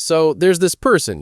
So there's this person,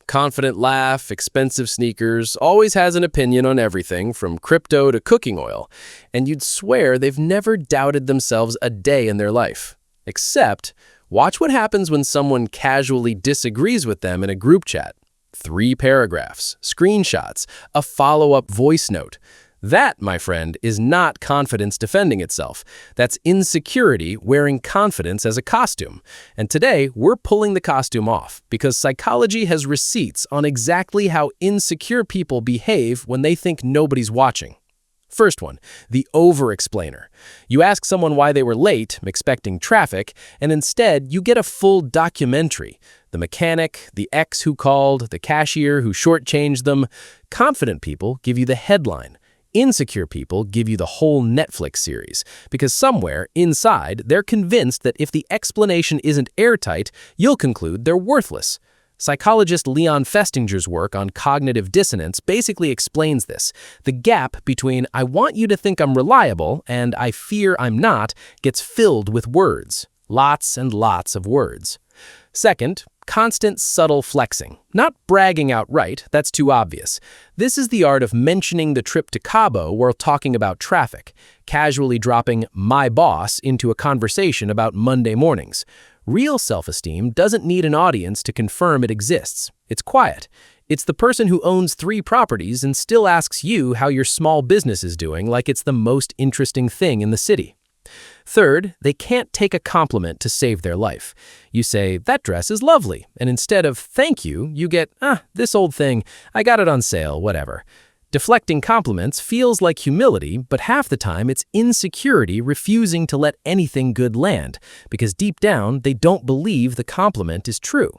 confident laugh, expensive sneakers, always has an opinion on everything from crypto to cooking oil, and you'd swear they've never doubted themselves a day in their life. Except, watch what happens when someone casually disagrees with them in a group chat. 3 paragraphs, screenshots, a follow-up voice note. That, my friend, is not confidence defending itself. That's insecurity wearing confidence as a costume. And today, we're pulling the costume off because psychology has receipts on exactly how insecure people behave when they think nobody's watching. First one, the over-explainer. You ask someone why they were late, expecting traffic, and instead you get a full documentary. The mechanic, the ex who called, the cashier who shortchanged them. Confident people give you the headline. Insecure people give you the whole Netflix series, because somewhere inside they're convinced that if the explanation isn't airtight, you'll conclude they're worthless. Psychologist Leon Festinger's work on cognitive dissonance basically explains this. The gap between "I want you to think I'm reliable" and "I fear I'm not" gets filled with words. Lots and lots of words. Second, constant subtle flexing. Not bragging outright, that's too obvious. This is the art of mentioning the trip to Cabo while talking about traffic, casually dropping "my boss" into a conversation about Monday mornings. Real self-esteem doesn't need an audience to confirm it exists. It's quiet. It's the person who owns 3 properties and still asks you how your small business is doing like it's the most interesting thing in the city. Third, they can't take a compliment to save their life. You say, "That dress is lovely," and instead of "thank you," you get, "this old thing, I got it on sale, whatever." Deflecting compliments feels like humility, but half the time it's insecurity refusing to let anything good land, because deep down they don't believe the compliment is true.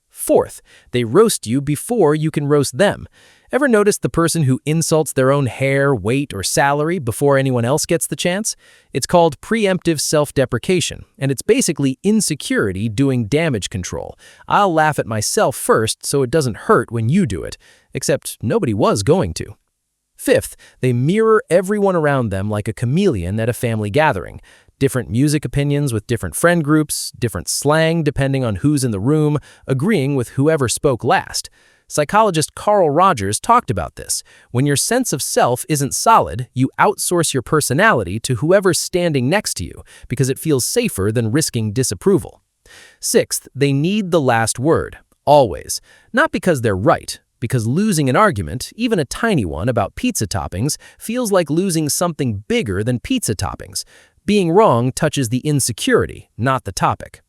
Fourth, they roast you before you can roast them. Ever notice the person who insults their own hair, weight, or salary before anyone else gets the chance? It's called preemptive self-deprecation, and it's basically insecurity doing damage control. I'll laugh at myself first so it doesn't hurt when you do it, except nobody was going to. Fifth, they mirror everyone around them like a chameleon at a family gathering. Different music opinions with different friend groups, different slang depending on who's in the room, agreeing with whoever spoke last. Psychologist Carl Rogers talked about this. When your sense of self isn't solid, you outsource your personality to whoever's standing next to you because it feels safer than risking disapproval. Sixth, they need the last word, always. Not because they're right, because losing an argument, even a tiny one about pizza toppings, feels like losing something bigger than pizza toppings. Being wrong touches the insecurity, not the topic.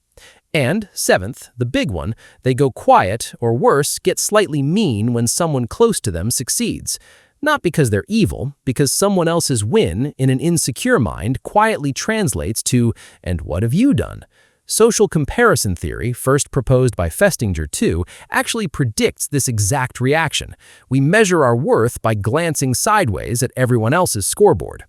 And seventh, the big one, they go quiet, or worse, get slightly mean when someone close to them succeeds. Not because they're evil, because someone else's win in an insecure mind quietly translates to, "And what have you done?" Social comparison theory, first proposed by Festinger too, actually predicts this exact reaction. We measure our worth by glancing sideways at everyone else's scoreboard.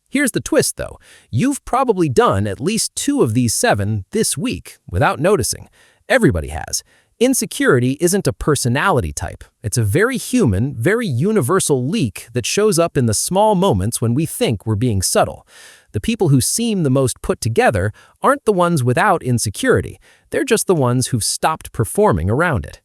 Here's the twist, though. You've probably done at least 2 of these 7 this week without noticing. Everybody has. Insecurity isn't a personality type. It's a very human, very universal leak that shows up in the small moments when we think we're being subtle. The people who seem the most put together aren't the ones without insecurity. They're just the ones who've stopped performing around it.